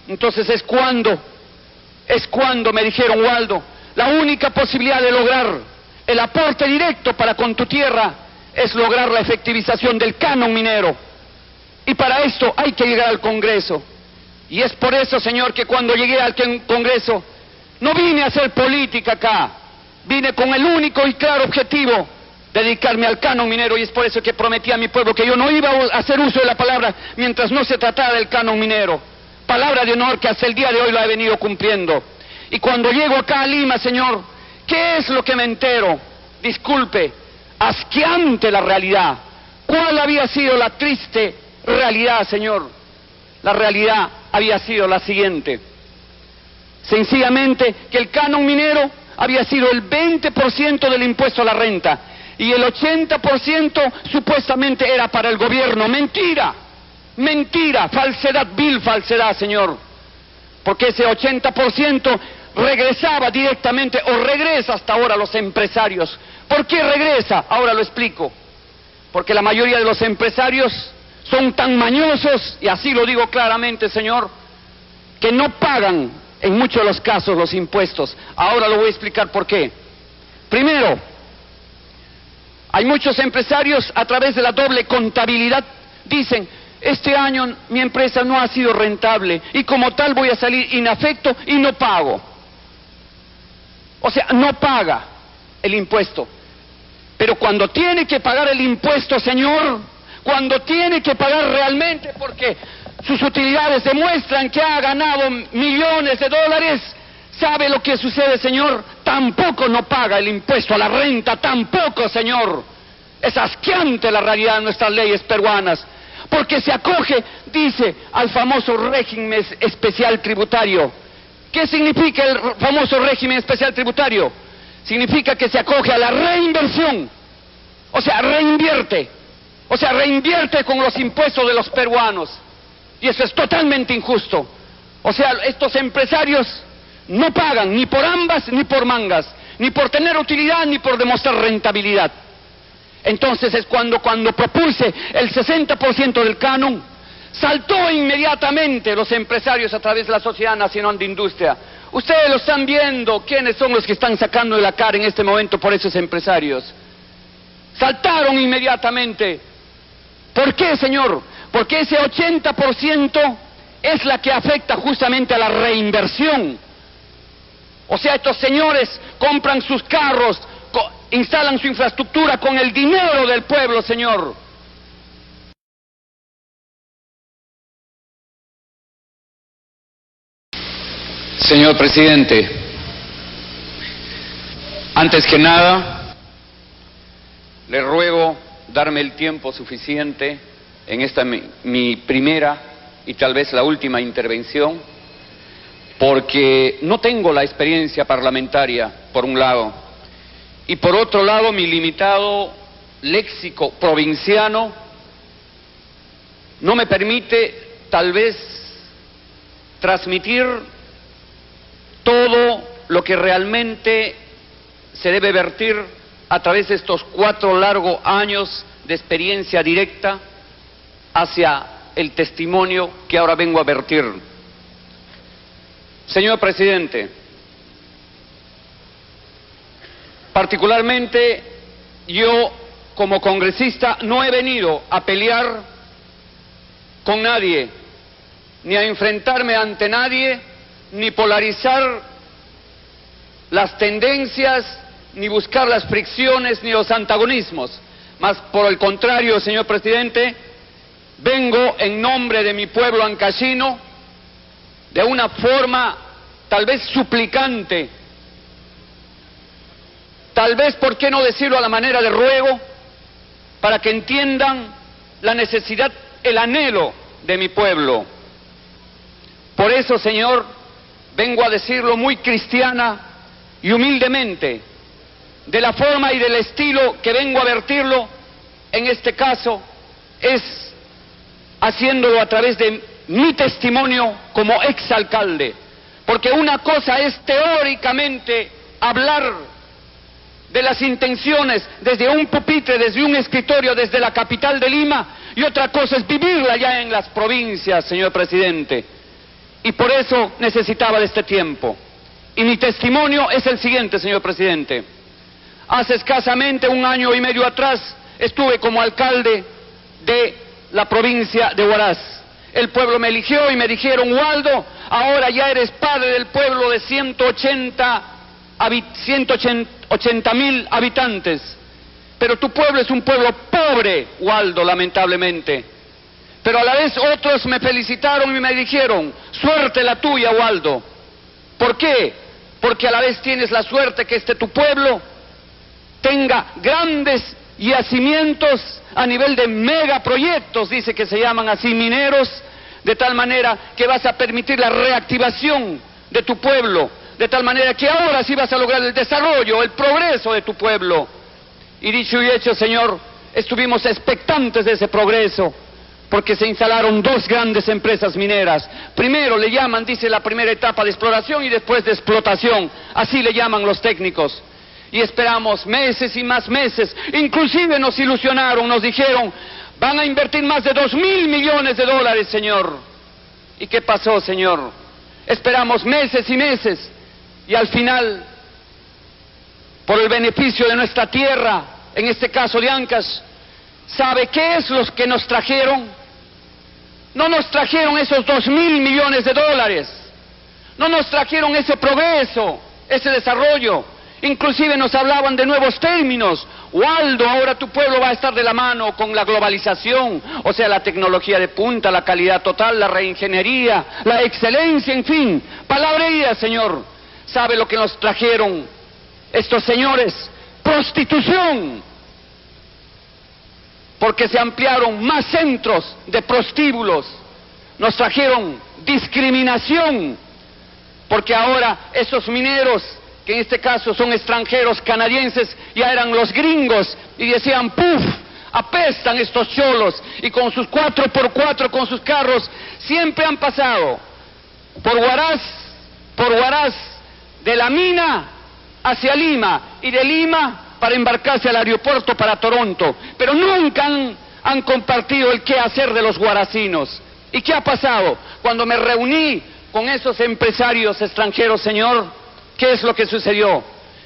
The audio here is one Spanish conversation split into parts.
Entonces es cuando me dijeron, Waldo, la única posibilidad de lograr el aporte directo para con tu tierra es lograr la efectivización del canon minero. Y para esto hay que llegar al Congreso. Y es por eso, señor, que cuando llegué al Congreso, no vine a hacer política acá, vine con el único y claro objetivo de dedicarme al canon minero, y es por eso que prometí a mi pueblo que yo no iba a hacer uso de la palabra mientras no se tratara del canon minero. Palabra de honor que hasta el día de hoy la he venido cumpliendo. Y cuando llego acá a Lima, señor, ¿qué es lo que me entero? Disculpe, asqueante la realidad. ¿Cuál había sido la triste realidad, señor? La realidad había sido la siguiente. Sencillamente que el canon minero había sido el 20% del impuesto a la renta y el 80% supuestamente era para el gobierno. Mentira, mentira, falsedad, vil falsedad, señor. Porque ese 80% regresaba directamente o regresa hasta ahora a los empresarios. ¿Por qué regresa? Ahora lo explico. Porque la mayoría de los empresarios son tan mañosos, y así lo digo claramente, señor, que no pagan en muchos de los casos los impuestos. Ahora lo voy a explicar por qué. Primero, hay muchos empresarios a través de la doble contabilidad dicen, este año mi empresa no ha sido rentable y como tal voy a salir inafecto y no pago. O sea, no paga el impuesto. Pero cuando tiene que pagar el impuesto, señor, cuando tiene que pagar realmente porque sus utilidades demuestran que ha ganado millones de dólares, ¿sabe lo que sucede, señor? Tampoco no paga el impuesto a la renta, tampoco, señor. Es asqueante la realidad de nuestras leyes peruanas, porque se acoge, dice, al famoso régimen especial tributario. ¿Qué significa el famoso régimen especial tributario? Significa que se acoge a la reinversión, o sea, reinvierte con los impuestos de los peruanos. Y eso es totalmente injusto. O sea, estos empresarios no pagan ni por ambas ni por mangas, ni por tener utilidad ni por demostrar rentabilidad. Entonces es cuando propuse el 60% del canon, saltó inmediatamente los empresarios a través de la Sociedad Nacional de Industria. Ustedes lo están viendo, ¿quiénes son los que están sacando de la cara en este momento por esos empresarios? Saltaron inmediatamente. ¿Por qué, señor? Porque ese 80% es la que afecta justamente a la reinversión. O sea, estos señores compran sus carros, instalan su infraestructura con el dinero del pueblo, señor. Señor presidente, antes que nada, le ruego darme el tiempo suficiente en esta mi primera y tal vez la última intervención, porque no tengo la experiencia parlamentaria, por un lado, y por otro lado mi limitado léxico provinciano no me permite tal vez transmitir todo lo que realmente se debe vertir a través de estos 4 largos años de experiencia directa hacia el testimonio que ahora vengo a vertir. Señor presidente, particularmente yo como congresista no he venido a pelear con nadie, ni a enfrentarme ante nadie, ni polarizar las tendencias, ni buscar las fricciones, ni los antagonismos. Más por el contrario, señor presidente, vengo en nombre de mi pueblo ancashino, de una forma tal vez suplicante, tal vez, ¿por qué no decirlo a la manera de ruego?, para que entiendan la necesidad, el anhelo de mi pueblo. Por eso, señor, vengo a decirlo muy cristiana y humildemente, de la forma y del estilo que vengo a vertirlo, en este caso, es haciéndolo a través de mi testimonio como exalcalde. Porque una cosa es teóricamente hablar de las intenciones desde un pupitre, desde un escritorio, desde la capital de Lima, y otra cosa es vivirla ya en las provincias, señor presidente. Y por eso necesitaba de este tiempo. Y mi testimonio es el siguiente, señor presidente. Hace escasamente 1 año y medio atrás estuve como alcalde de la provincia de Huaraz. El pueblo me eligió y me dijeron: Waldo, ahora ya eres padre del pueblo de 180.000 habitantes. Pero tu pueblo es un pueblo pobre, Waldo, lamentablemente. Pero a la vez otros me felicitaron y me dijeron: suerte la tuya, Waldo. ¿Por qué? Porque a la vez tienes la suerte que tu pueblo tenga grandes yacimientos a nivel de megaproyectos, dice que se llaman así, mineros, de tal manera que vas a permitir la reactivación de tu pueblo, de tal manera que ahora sí vas a lograr el desarrollo, el progreso de tu pueblo. Y dicho y hecho, señor, estuvimos expectantes de ese progreso, porque se instalaron 2 grandes empresas mineras. Primero le llaman, dice, la primera etapa de exploración y después de explotación, así le llaman los técnicos. Y esperamos meses y más meses, inclusive nos ilusionaron, nos dijeron: van a invertir más de 2.000 millones de dólares, señor. ¿Y qué pasó, señor? Esperamos meses y meses, y al final, por el beneficio de nuestra tierra, en este caso de Ancash, ¿sabe qué es lo que nos trajeron? No nos trajeron esos 2.000 millones de dólares, no nos trajeron ese progreso, ese desarrollo. Inclusive nos hablaban de nuevos términos. Waldo, ahora tu pueblo va a estar de la mano con la globalización, o sea, la tecnología de punta, la calidad total, la reingeniería, la excelencia, en fin, palabrería, señor. ¿Sabe lo que nos trajeron estos señores? Prostitución. Porque se ampliaron más centros de prostíbulos. Nos trajeron discriminación, porque ahora esos mineros, que en este caso son extranjeros canadienses, ya eran los gringos, y decían: ¡puf! Apestan estos cholos, y con sus 4x4, con sus carros, siempre han pasado por Huaraz, de la mina hacia Lima, y de Lima para embarcarse al aeropuerto para Toronto, pero nunca han compartido el qué hacer de los huaracinos. ¿Y qué ha pasado? Cuando me reuní con esos empresarios extranjeros, señor, ¿qué es lo que sucedió?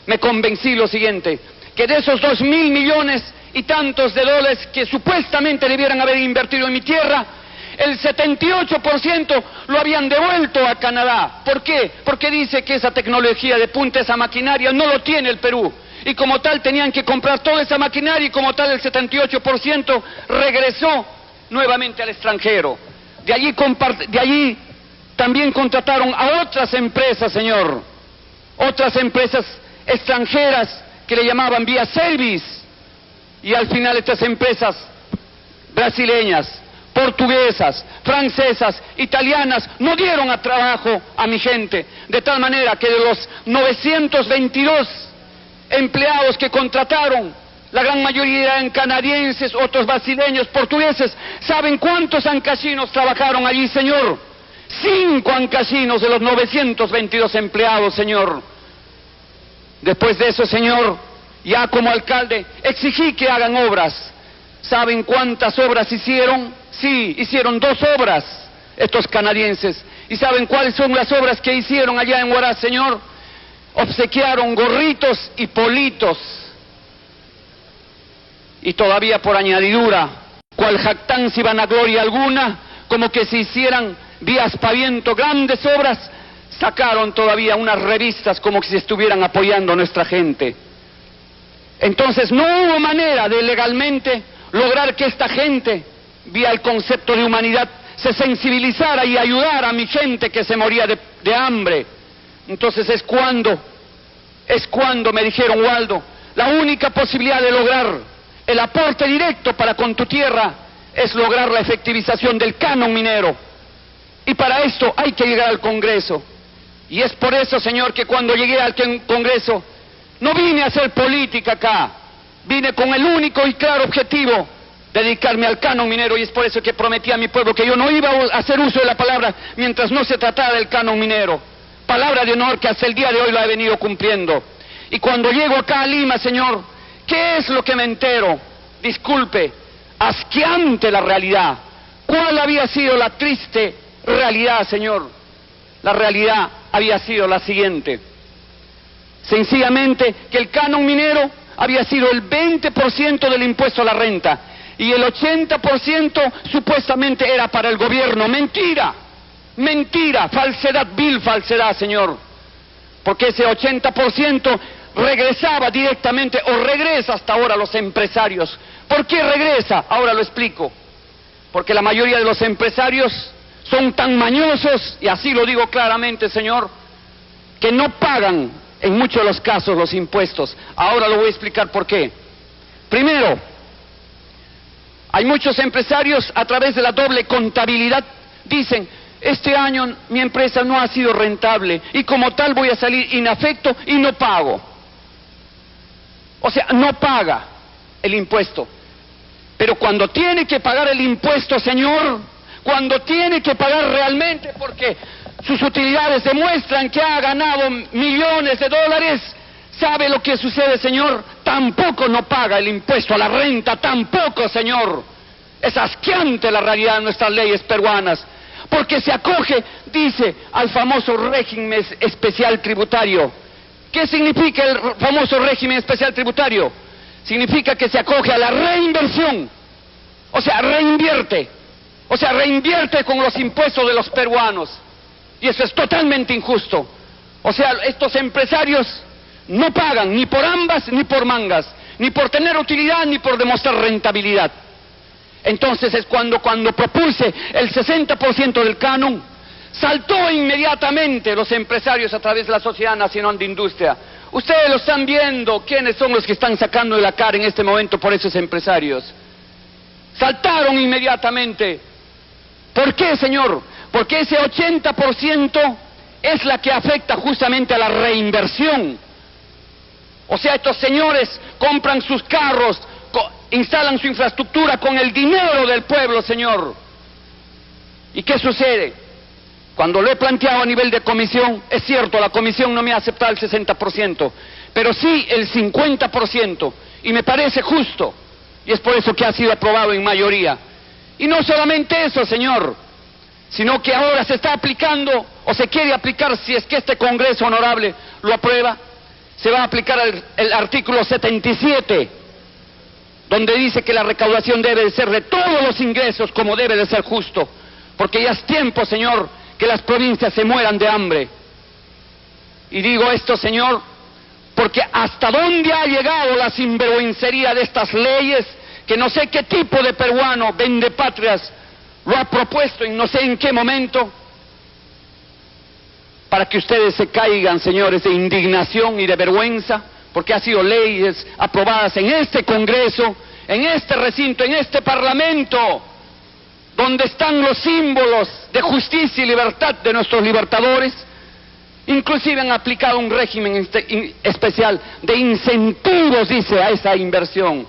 Me convencí lo siguiente: que de esos 2.000 millones y tantos de dólares que supuestamente debieran haber invertido en mi tierra, el 78% lo habían devuelto a Canadá. ¿Por qué? Porque dice que esa tecnología de punta, esa maquinaria, no lo tiene el Perú. Y como tal tenían que comprar toda esa maquinaria, y como tal el 78% regresó nuevamente al extranjero. De allí también contrataron a otras empresas, señor. Otras empresas extranjeras que le llamaban Vía Service, y al final estas empresas brasileñas, portuguesas, francesas, italianas no dieron a trabajo a mi gente, de tal manera que de los 922 empleados que contrataron, la gran mayoría eran canadienses, otros brasileños, portugueses. ¿Saben cuántos ancasinos trabajaron allí, señor? 5 ancasinos de los 922 empleados, señor. Después de eso, señor, ya como alcalde, exigí que hagan obras. ¿Saben cuántas obras hicieron? Sí, hicieron 2 obras estos canadienses. ¿Y saben cuáles son las obras que hicieron allá en Huaraz, señor? Obsequiaron gorritos y politos. Y todavía por añadidura, cual jactancia y vanagloria alguna, como que se hicieran vía aspaviento grandes obras, sacaron todavía unas revistas como que se estuvieran apoyando a nuestra gente. Entonces no hubo manera de legalmente lograr que esta gente, vía el concepto de humanidad, se sensibilizara y ayudara a mi gente que se moría de hambre. Entonces es cuando me dijeron: Waldo, la única posibilidad de lograr el aporte directo para con tu tierra es lograr la efectivización del canon minero. Y para esto hay que llegar al Congreso. Y es por eso, señor, que cuando llegué al Congreso, no vine a hacer política acá. Vine con el único y claro objetivo de dedicarme al canon minero, y es por eso que prometí a mi pueblo que yo no iba a hacer uso de la palabra mientras no se tratara del canon minero. Palabra de honor que hasta el día de hoy la he venido cumpliendo. Y cuando llego acá a Lima, señor, ¿qué es lo que me entero? Disculpe, asqueante la realidad. ¿Cuál había sido la triste realidad, señor? la realidad había sido la siguiente. Sencillamente que el canon minero había sido el 20% del impuesto a la renta y el 80% supuestamente era para el gobierno. Mentira, mentira, falsedad, vil falsedad, señor. Porque ese 80% regresaba directamente o regresa hasta ahora a los empresarios. ¿Por qué regresa? Ahora lo explico. Porque la mayoría de los empresarios son tan mañosos, y así lo digo claramente, señor, que no pagan en muchos de los casos los impuestos. Ahora lo voy a explicar por qué. Primero, hay muchos empresarios a través de la doble contabilidad dicen: este año mi empresa no ha sido rentable y como tal voy a salir inafecto y no pago. O sea, no paga el impuesto. Pero cuando tiene que pagar el impuesto, señor, cuando tiene que pagar realmente porque sus utilidades demuestran que ha ganado millones de dólares, ¿sabe lo que sucede, señor? Tampoco no paga el impuesto a la renta, tampoco, señor. Es asqueante la realidad de nuestras leyes peruanas, porque se acoge, dice, al famoso régimen especial tributario. ¿Qué significa el famoso régimen especial tributario? Significa que se acoge a la reinversión, o sea, reinvierte con los impuestos de los peruanos, y eso es totalmente injusto. O sea, estos empresarios no pagan ni por ambas ni por mangas, ni por tener utilidad ni por demostrar rentabilidad. Entonces es cuando propuse el 60% del canon, saltó inmediatamente los empresarios a través de la Sociedad Nacional de Industria. Ustedes lo están viendo, ¿quiénes son los que están sacando de la cara en este momento por esos empresarios? Saltaron inmediatamente. ¿Por qué, señor? Porque ese 80% es la que afecta justamente a la reinversión. O sea, estos señores compran sus carros, instalan su infraestructura con el dinero del pueblo, señor. ¿Y qué sucede? Cuando lo he planteado a nivel de comisión, es cierto, la comisión no me ha aceptado el 60%, pero sí el 50%, y me parece justo, y es por eso que ha sido aprobado en mayoría. Y no solamente eso, señor, sino que ahora se está aplicando, o se quiere aplicar, si es que este Congreso honorable lo aprueba, se va a aplicar el artículo 77, donde dice que la recaudación debe de ser de todos los ingresos, como debe de ser justo, porque ya es tiempo, señor, que las provincias se mueran de hambre. Y digo esto, señor, porque hasta dónde ha llegado la sinvergüencería de estas leyes, que no sé qué tipo de peruano vendepatrias lo ha propuesto en no sé en qué momento, para que ustedes se caigan, señores, de indignación y de vergüenza, porque ha sido leyes aprobadas en este Congreso, en este recinto, en este Parlamento, donde están los símbolos de justicia y libertad de nuestros libertadores. Inclusive han aplicado un régimen especial de incentivos, dice, a esa inversión.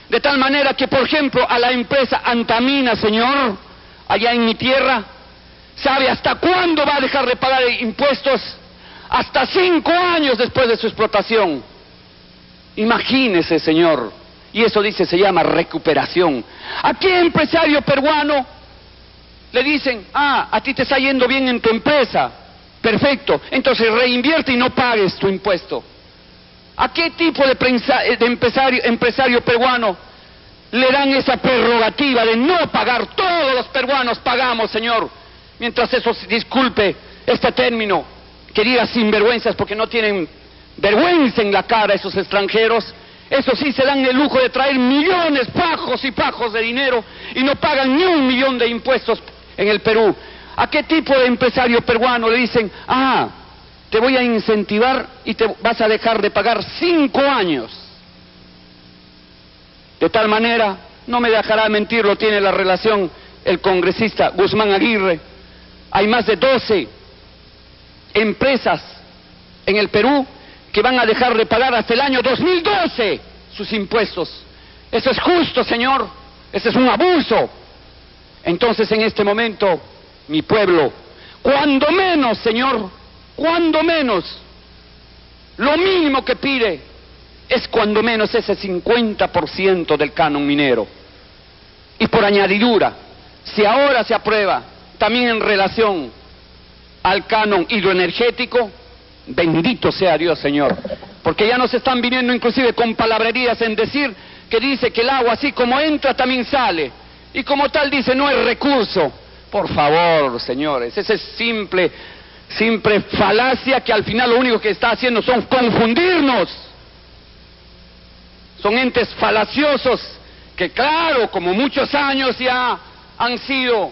De tal manera que, por ejemplo, a la empresa Antamina, señor, allá en mi tierra, ¿sabe hasta cuándo va a dejar de pagar impuestos? Hasta 5 años después de su explotación. Imagínese, señor. Y eso, dice, se llama recuperación. ¿A qué empresario peruano le dicen: ah, a ti te está yendo bien en tu empresa? Perfecto, entonces reinvierte y no pagues tu impuesto. ¿A qué tipo de empresario peruano le dan esa prerrogativa de no pagar? Todos los peruanos pagamos, señor. Mientras eso, disculpe este término, que diga sinvergüenzas, porque no tienen vergüenza en la cara esos extranjeros. Eso sí, se dan el lujo de traer millones, pajos y pajos de dinero y no pagan ni 1 millón de impuestos en el Perú. ¿A qué tipo de empresario peruano le dicen: ah, te voy a incentivar y te vas a dejar de pagar 5 años? De tal manera, no me dejará mentir, lo tiene la relación el congresista Guzmán Aguirre, hay más de 12 empresas en el Perú que van a dejar de pagar hasta el año 2012 sus impuestos. ¿Eso es justo, señor? Ese es un abuso. Entonces, en este momento, mi pueblo, cuando menos, señor, cuando menos, lo mínimo que pide es cuando menos ese 50% del canon minero. Y por añadidura, si ahora se aprueba también en relación al canon hidroenergético, bendito sea Dios, Señor, porque ya nos están viniendo inclusive con palabrerías en decir que dice que el agua así como entra también sale, y como tal dice no es recurso. Por favor, señores, esa es simple falacia que al final lo único que está haciendo son confundirnos. Son entes falaciosos que, claro, como muchos años ya han sido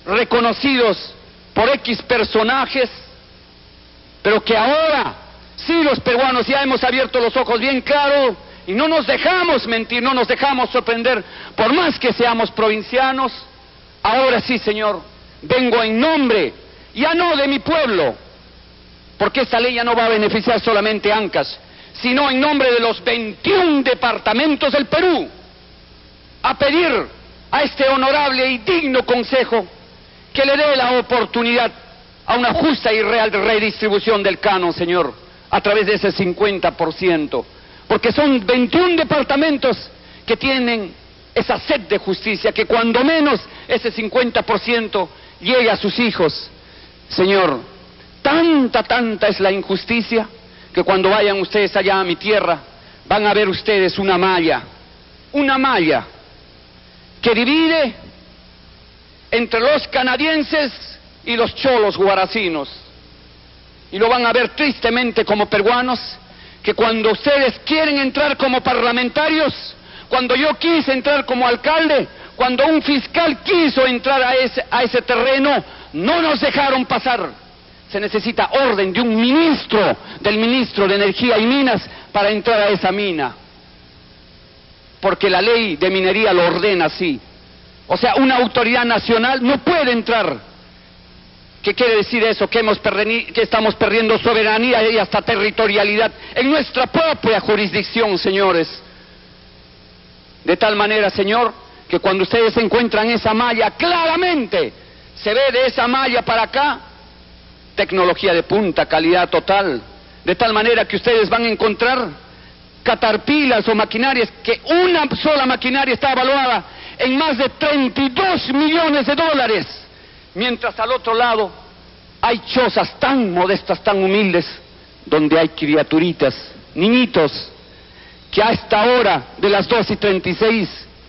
reconocidos por X personajes, pero que ahora sí los peruanos ya hemos abierto los ojos bien claro y no nos dejamos mentir, no nos dejamos sorprender, por más que seamos provincianos. Ahora sí, Señor, vengo en nombre, ya no de mi pueblo, porque esta ley ya no va a beneficiar solamente a Ancash, sino en nombre de los 21 departamentos del Perú, a pedir a este honorable y digno consejo que le dé la oportunidad a una justa y real redistribución del canon, Señor, a través de ese 50%, porque son 21 departamentos que tienen esa sed de justicia, que cuando menos ese 50% llegue a sus hijos. Señor, tanta es la injusticia, que cuando vayan ustedes allá a mi tierra, van a ver ustedes una malla que divide entre los canadienses y los cholos guaracinos, y lo van a ver tristemente como peruanos, que cuando ustedes quieren entrar como parlamentarios, cuando yo quise entrar como alcalde, cuando un fiscal quiso entrar a ese terreno, no nos dejaron pasar. Se necesita orden de un ministro, del ministro de Energía y Minas, para entrar a esa mina, porque la ley de minería lo ordena así. O sea, una autoridad nacional no puede entrar. ¿Qué quiere decir eso? Que estamos perdiendo soberanía y hasta territorialidad en nuestra propia jurisdicción, señores. De tal manera, Señor, que cuando ustedes encuentran esa malla, claramente se ve de esa malla para acá, tecnología de punta, calidad total. De tal manera que ustedes van a encontrar caterpillars o maquinarias, que una sola maquinaria está evaluada en más de 32 millones de dólares. Mientras al otro lado hay chozas tan modestas, tan humildes, donde hay criaturitas, niñitos, que a esta hora de las 2:36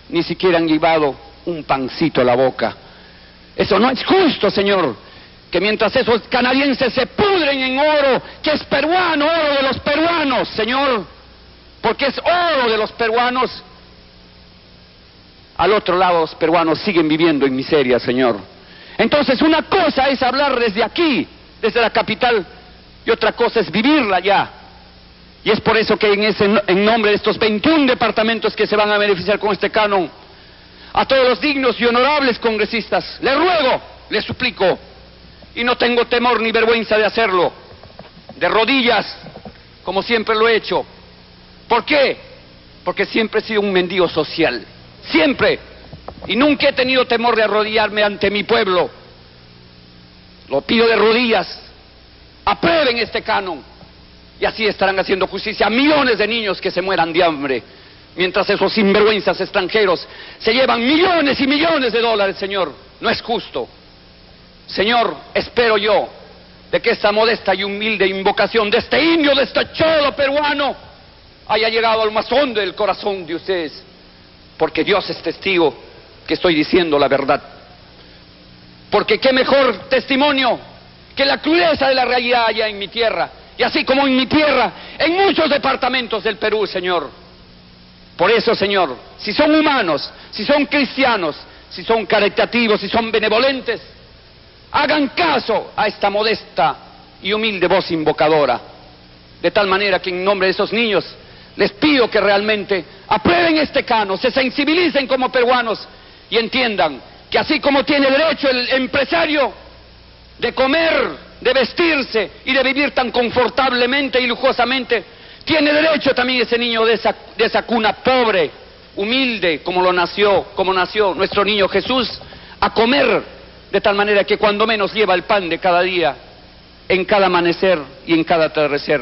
ni siquiera han llevado un pancito a la boca. Eso no es justo, Señor, que mientras esos canadienses se pudren en oro, que es peruano, oro de los peruanos, Señor, porque es oro de los peruanos, al otro lado los peruanos siguen viviendo en miseria, Señor. Entonces una cosa es hablar desde aquí, desde la capital, y otra cosa es vivirla allá. Y es por eso que en nombre de estos 21 departamentos que se van a beneficiar con este canon, a todos los dignos y honorables congresistas, les ruego, les suplico, y no tengo temor ni vergüenza de hacerlo, de rodillas, como siempre lo he hecho. ¿Por qué? Porque siempre he sido un mendigo social, siempre, y nunca he tenido temor de arrodillarme ante mi pueblo. Lo pido de rodillas, aprueben este canon, y así estarán haciendo justicia a millones de niños que se mueran de hambre, mientras esos sinvergüenzas extranjeros se llevan millones y millones de dólares, Señor. No es justo. Señor, espero yo de que esta modesta y humilde invocación de este indio, de este cholo peruano, haya llegado al más hondo del corazón de ustedes, porque Dios es testigo que estoy diciendo la verdad. Porque qué mejor testimonio que la crudeza de la realidad allá en mi tierra, y así como en mi tierra, en muchos departamentos del Perú, Señor. Por eso, Señor, si son humanos, si son cristianos, si son caritativos, si son benevolentes, hagan caso a esta modesta y humilde voz invocadora, de tal manera que en nombre de esos niños les pido que realmente aprueben este canon, se sensibilicen como peruanos y entiendan que así como tiene derecho el empresario de comer, de vestirse y de vivir tan confortablemente y lujosamente, tiene derecho también ese niño de esa cuna pobre, humilde, como nació nuestro niño Jesús, a comer de tal manera que cuando menos lleva el pan de cada día, en cada amanecer y en cada atardecer.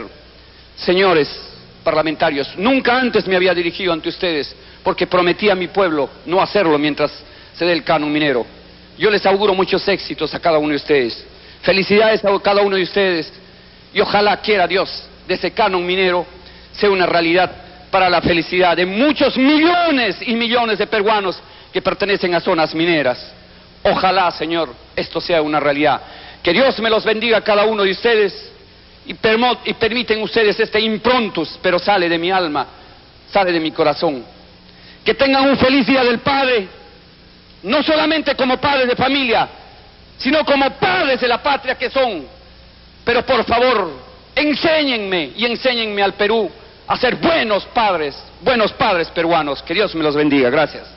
Señores parlamentarios, nunca antes me había dirigido ante ustedes, porque prometí a mi pueblo no hacerlo mientras se dé el canon minero. Yo les auguro muchos éxitos a cada uno de ustedes. Felicidades a cada uno de ustedes y ojalá quiera Dios de ese canon minero sea una realidad para la felicidad de muchos millones y millones de peruanos que pertenecen a zonas mineras. Ojalá, Señor, esto sea una realidad. Que Dios me los bendiga a cada uno de ustedes y permiten ustedes este improntus, pero sale de mi alma, sale de mi corazón. Que tengan un feliz Día del Padre, no solamente como padres de familia, sino como padres de la patria que son. Pero por favor, enséñenme y enséñenme al Perú a ser buenos padres peruanos. Que Dios me los bendiga. Gracias.